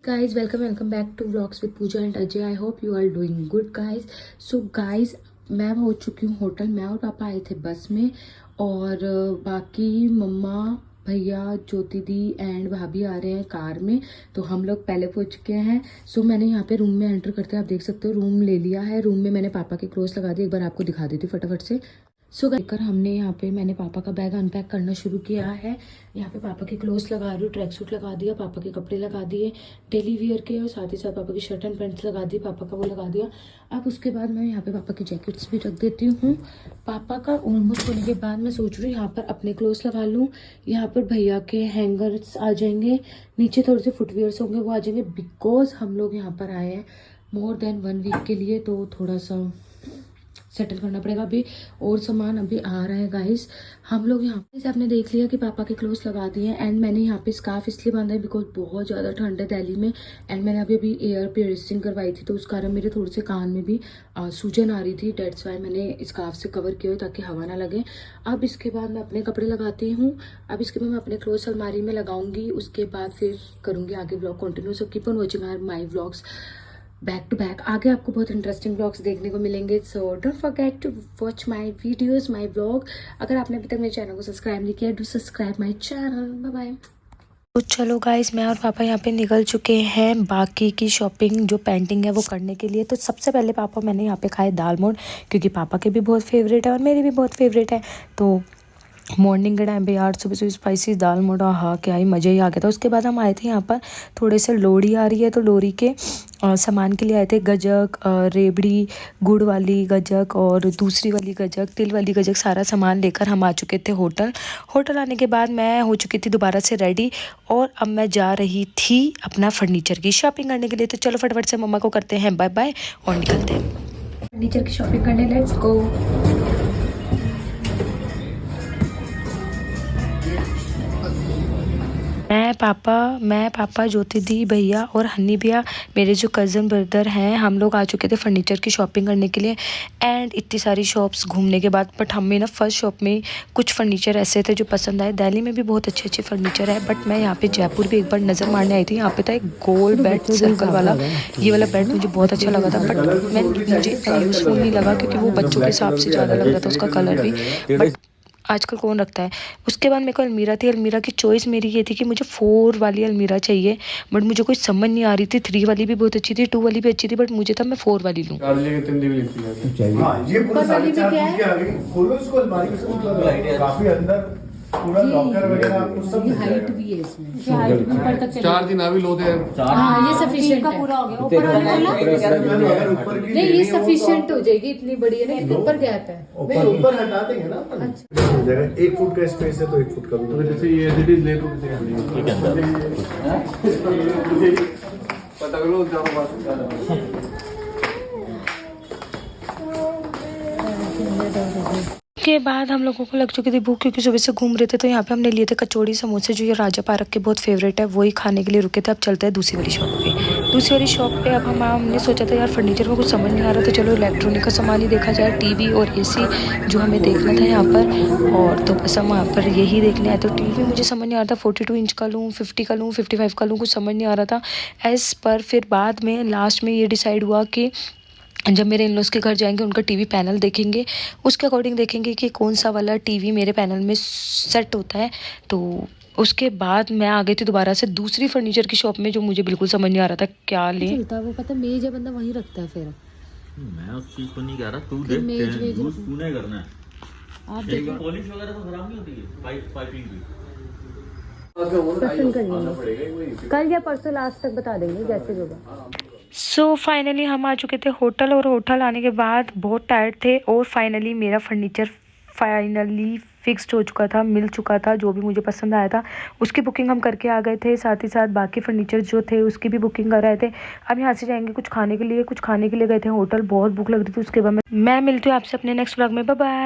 guys, welcome back to vlogs with Pooja and Ajay. I hope you are doing good guys. So guys, मैं हो चुकी हूँ hotel. मैं और पापा आए थे बस में और बाकी मम्मा भैया ज्योति दी एंड भाभी आ रहे हैं कार में। तो हम लोग पहले पहुंच चुके हैं। सो मैंने यहाँ पे रूम में एंटर करते हैं, आप देख सकते हो रूम ले लिया है। रूम में मैंने पापा के क्लोथ्स लगा दिए, एक बार आपको दिखा देती हूँ फटाफट से। सो लेकर हमने यहाँ पे मैंने पापा का बैग अनपैक करना शुरू किया है। यहाँ पे पापा के क्लोथ्स लगा रही हूँ, ट्रैक सूट लगा दिया, पापा के कपड़े लगा दिए डेली वियर के, और साथ ही साथ पापा की शर्ट एंड पैंट्स लगा दी, पापा का वो लगा दिया। अब उसके बाद मैं यहाँ पे पापा की जैकेट्स भी रख देती हूँ। पापा का ऑलमोस्ट होने के बाद मैं सोच रही हूँ यहाँ पर अपने क्लोथ्स लगा लूँ। यहाँ पर भैया के हैंगर्स आ जाएंगे, नीचे थोड़े से फुटवेयर्स होंगे वो आ जाएंगे, बिकॉज हम लोग यहाँ पर आए हैं मोर देन 1 वीक के लिए, तो थोड़ा सा सेटल करना पड़ेगा अभी। और सामान अभी आ रहा है गाइस। हम लोग यहाँ पे आपने देख लिया कि पापा के क्लोथ्स लगा दिए हैं एंड मैंने यहाँ पे स्कार्फ इसलिए बांधा है बिकॉज बहुत ज़्यादा ठंड है दिल्ली में। एंड मैंने अभी एयर पियर्सिंग करवाई थी तो उस कारण मेरे थोड़े से कान में भी सूजन आ रही थी, डेट्स वाई मैंने स्कार्फ से कवर किया हो ताकि हवा ना लगे। अब इसके बाद मैं अपने कपड़े लगाती हूँ। अब इसके बाद मैं अपने क्लोथ्स अलमारी में लगाऊंगी, उसके बाद फिर करूँगी आगे blog continue. So keep on watching my vlogs back to back. आगे आपको बहुत इंटरेस्टिंग ब्लॉग्स देखने को मिलेंगे। So don't forget to watch my videos, my blog. अगर आपने अभी तक मेरे चैनल को सब्सक्राइब नहीं किया, do subscribe my channel. Bye bye. तो चलो गाइस, मैं और पापा यहाँ पे निकल चुके हैं बाकी की शॉपिंग जो पेंटिंग है वो करने के लिए। तो सबसे पहले पापा मैंने यहाँ पे खाए दाल मोठ, क्योंकि पापा के भी बहुत फेवरेट है और मेरी भी बहुत फेवरेट है। तो मॉर्निंग के टाइम पे यार सुबह सुबह स्पाइसी दाल मोटा, हाँ क्या ही मज़े ही आ गया था। उसके बाद हम आए थे यहाँ पर, थोड़े से लोहड़ी आ रही है तो लोहड़ी के सामान के लिए आए थे। गजक, रेबड़ी, गुड़ वाली गजक और दूसरी वाली गजक, तिल वाली गजक, सारा सामान लेकर हम आ चुके थे होटल आने के बाद मैं हो चुकी थी दोबारा से रेडी और अब मैं जा रही थी अपना फर्नीचर की शॉपिंग करने के लिए। तो चलो फटाफट से मम्मा को करते हैं बाय बाय और निकलते हैं फर्नीचर की शॉपिंग करने। Let's go. मैं पापा ज्योति दी भैया और हनी भैया मेरे जो कज़न ब्रदर हैं, हम लोग आ चुके थे फर्नीचर की शॉपिंग करने के लिए। एंड इतनी सारी शॉप्स घूमने के बाद बट हमें ना फर्स्ट शॉप में कुछ फर्नीचर ऐसे थे जो पसंद आए। दिल्ली में भी बहुत अच्छे फर्नीचर है बट मैं यहाँ पे जयपुर भी एक बार नज़र मारने आई थी। यहाँ पे था एक गोल बेड सर्कल वाला, ये वाला बेड मुझे बहुत अच्छा लगा था बट मुझे इतना यूज़फुल नहीं लगा क्योंकि वो बच्चों के हिसाब से ज़्यादा लग रहा था, उसका कलर भी, बट आजकल कौन रखता है। उसके बाद मेरे को अलमीरा थी, अलमीरा की चॉइस मेरी ये थी कि मुझे 4 वाली अलमीरा चाहिए बट मुझे कोई समझ नहीं आ रही थी। 3 वाली भी बहुत अच्छी थी, 2 वाली भी अच्छी थी बट मुझे था मैं 4 वाली लूँ। पूरा लॉकर वगैरह आपको सब हाइट भी है इसमें, हाइट भी ऊपर तक चली। 4 दिन अभी लोग हैं। हां ये सफिशिएंट का पूरा हो गया। ऊपर वाला नहीं, ये सफिशिएंट हो जाएगी, इतनी बड़ी है ना, ऊपर गैप है, ऊपर हटा देंगे ना अपन। अच्छा 1 फुट का स्पेस है तो 1 फुट का भी, तो जैसे ये एडिट ले लो ठीक है पता करो जाओ बात। के बाद हम लोगों को लग चुकी थी भूख क्योंकि सुबह से घूम रहे थे। तो यहाँ पे हमने लिए थे कचौड़ी समोसे जो ये राजा पार्क के बहुत फेवरेट है, वही खाने के लिए रुके थे। अब चलते हैं दूसरी वाली शॉप पे। दूसरी वाली शॉप पे अब हमने सोचा था यार फर्नीचर में कुछ समझ नहीं आ रहा, तो चलो इलेक्ट्रॉनिक का सामान ही देखा जाए, टीवी और एसी जो हमें देखना था यहाँ पर। और तो बस हम वहाँ पर यही देखने आए। तो टीवी मुझे समझ नहीं आ रहा था 42 इंच का लूँ, 50 का लूँ, 55 का लूँ, कुछ समझ नहीं आ रहा था एज पर। फिर बाद में लास्ट में ये डिसाइड हुआ कि जब मेरे इन-लॉज के घर जाएंगे उनका टीवी पैनल देखेंगे, उसके अकॉर्डिंग देखेंगे कि कौन सा वाला टीवी मेरे पैनल में सेट होता है। तो उसके बाद मैं आ गई थी दोबारा से दूसरी फर्नीचर की शॉप में जो मुझे बिल्कुल समझ नहीं आ रहा था क्या लें। चलता वो पता मेज है, बंदा वहीं रखता है। फिर मैं उस चीज को नहीं कह रहा, तू देख यूज तूने करना है। आप देखो पॉलिश वगैरह तो खराब नहीं होती है, पाइपिंग भी पसंद करिए, कल या परसों लास्ट तक बता देंगे जैसे भी होगा। सो फाइनली हम आ चुके थे होटल और होटल आने के बाद बहुत टायर्ड थे और फाइनली मेरा फर्नीचर फाइनली फिक्स्ड हो चुका था, मिल चुका था। जो भी मुझे पसंद आया था उसकी बुकिंग हम करके आ गए थे, साथ ही साथ बाकी फर्नीचर जो थे उसकी भी बुकिंग कर रहे थे। अब यहाँ से जाएंगे कुछ खाने के लिए गए थे होटल, बहुत भूख लग रही थी। उसके बाद मैं मिलती हूँ आपसे अपने नेक्स्ट व्लॉग में, बाय बाय।